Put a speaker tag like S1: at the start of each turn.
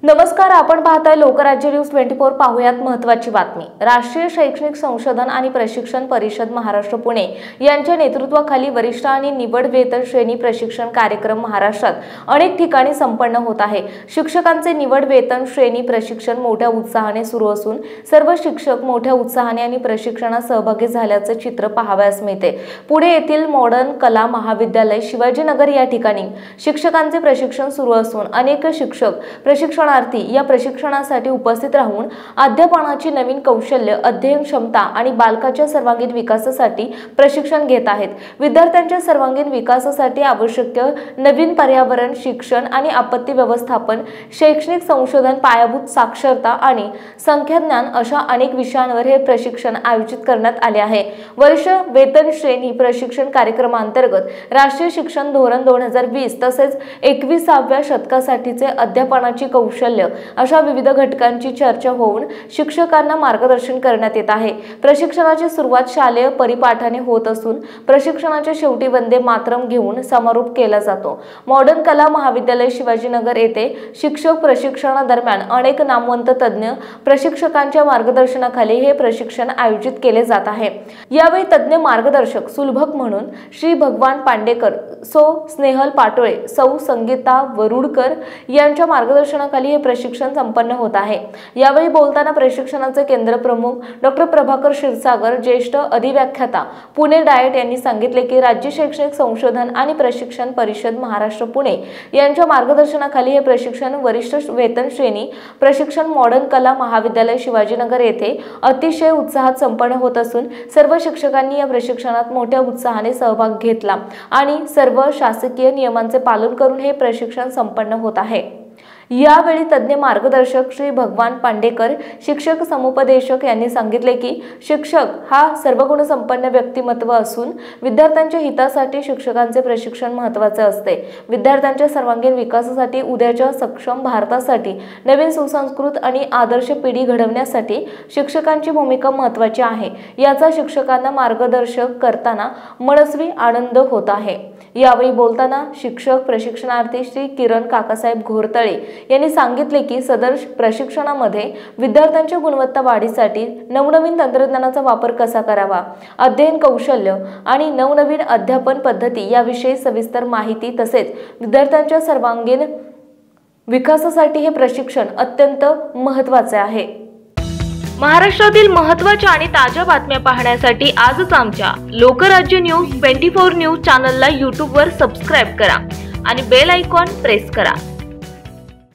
S1: नमस्कार, आपण पाहताय लोकराज्य न्यूज 24। पाहुयात महत्त्वाची बातमी। राष्ट्रीय शैक्षणिक संशोधन आणि प्रशिक्षण परिषद महाराष्ट्र पुणे यांच्या नेतृत्वाखाली वरिष्ठ आणि निवड वेतन श्रेणी प्रशिक्षण कार्यक्रम महाराष्ट्रात अनेक ठिकाणी संपन्न होत आहे। शिक्षकांचे निवड वेतन श्रेणी प्रशिक्षण मोठ्या उत्साहाने सुरू असून सर्व शिक्षक मोठ्या उत्साहाने आणि प्रशिक्षणात सहभागी झाल्याचे चित्र पाहावयास मिळते। पुणे येथील मॉडर्न कला महाविद्यालय शिवाजीनगर या ठिकाणी शिक्षकांचे प्रशिक्षण सुरू असून अनेक शिक्षक प्रशिक्षण या प्रशिक्षणासाठी उपस्थित राहून अध्यापनाची नवीन कौशल्य, अध्ययन क्षमता आणि बालकाच्या सर्वांगीण विकासासाठी प्रशिक्षण घेत आहेत। विद्यार्थ्यांच्या सर्वांगीण विकासासाठी आवश्यक नवीन पर्यावरण, शिक्षण आणि आपत्ती व्यवस्थापन, शैक्षणिक संशोधन, पायाभूत साक्षरता आणि संख्याज्ञान अशा अनेक विषयांवर हे प्रशिक्षण आयोजित करण्यात आले आहे। वरिष्ठ वेतन श्रेणी प्रशिक्षण कार्यक्रमांतर्गत राष्ट्रीय शिक्षण धोरण 2020 तसेच 21व्या शतकासाठीचे अध्यापनाची कौशल्य अशा विविध घटकांची चर्चा होऊन शिक्षकांना मार्गदर्शन करण्यात येत आहे। प्रशिक्षणाची सुरुवात शालेय परिपाठाने होत असून प्रशिक्षणाच्या शेवटी वंदे मातरम घेऊन समारोप केला जातो। मॉडर्न कला महाविद्यालय शिवाजीनगर येथे शिक्षक प्रशिक्षणादरम्यान अनेक नामवंत तज्ञ प्रशिक्षकांच्या मार्गदर्शनाखाली हे प्रशिक्षण आयोजित केले जात आहे। यावेळी तज्ञ मार्गदर्शक सुलभक म्हणून श्री भगवान पांडेकर, सौ स्नेहल पाटोळे, सौ संगीता वरुडकर यांच्या मार्गदर्शनाखाली हे प्रशिक्षण संपन्न होत आहे। यावेळी बोलताना प्रशिक्षणाचे केंद्र प्रमुख डॉक्टर प्रभाकर क्षीरसागर, ज्येष्ठ अधिव्याख्याता पुणे डाएट यांनी सांगितले की राज्य शैक्षणिक संशोधन आणि प्रशिक्षण परिषद महाराष्ट्र पुणे यांच्या मार्गदर्शनाखाली हे प्रशिक्षण वरिष्ठ वेतन श्रेणी प्रशिक्षण मॉडर्न कला महाविद्यालय शिवाजीनगर येथे अतिशय उत्साहात संपन्न होत असून सर्व शिक्षकांनी या प्रशिक्षणात मोठ्या उत्साहाने सहभाग घेतला आणि सर्व शासकीय नियमांचे पालन करून हे प्रशिक्षण संपन्न होत आहे। यावेळी तज्ञ मार्गदर्शक श्री भगवान पांडेकर, शिक्षक समुपदेशक यांनी सांगितले की शिक्षक हा सर्वगुण संपन्न व्यक्तिमत्व असून विद्यार्थ्यांच्या हितासाठी शिक्षकांचे प्रशिक्षण महत्त्वाचे असते। विद्यार्थ्यांच्या सर्वांगीण विकासासाठी, उद्याच्या सक्षम भारतासाठी, नवीन सुसंस्कृत आणि आदर्श पिढी घडवण्यासाठी शिक्षकांची भूमिका महत्त्वाची आहे। याचा शिक्षकांना मार्गदर्शक करताना मनस्वी आनंद होत आहे। यावेळी बोलताना शिक्षक प्रशिक्षणार्थी श्री किरण काकासाहेब घोरतळे यांनी सांगितले की सदर प्रशिक्षणामध्ये विद्यार्थ्यांच्या गुणवत्ता वाढीसाठी नवनवीन तंत्रज्ञानाचा वापर कसा करावा, अध्ययन कौशल्य आणि नवनवीन अध्यापन पद्धती याविषयी सविस्तर माहिती तसेच विद्यार्थ्यांच्या सर्वांगीण विकासासाठी हे प्रशिक्षण अत्यंत महत्त्वाचे आहे। महाराष्ट्रातील महत्त्वाच्या आणि ताज्या बातम्या पाहण्यासाठी आजच आमच्या लोकराज्य न्यूज 24 न्यूज चॅनलला YouTube वर सबस्क्राइब करा आणि बेल आयकॉन प्रेस करा।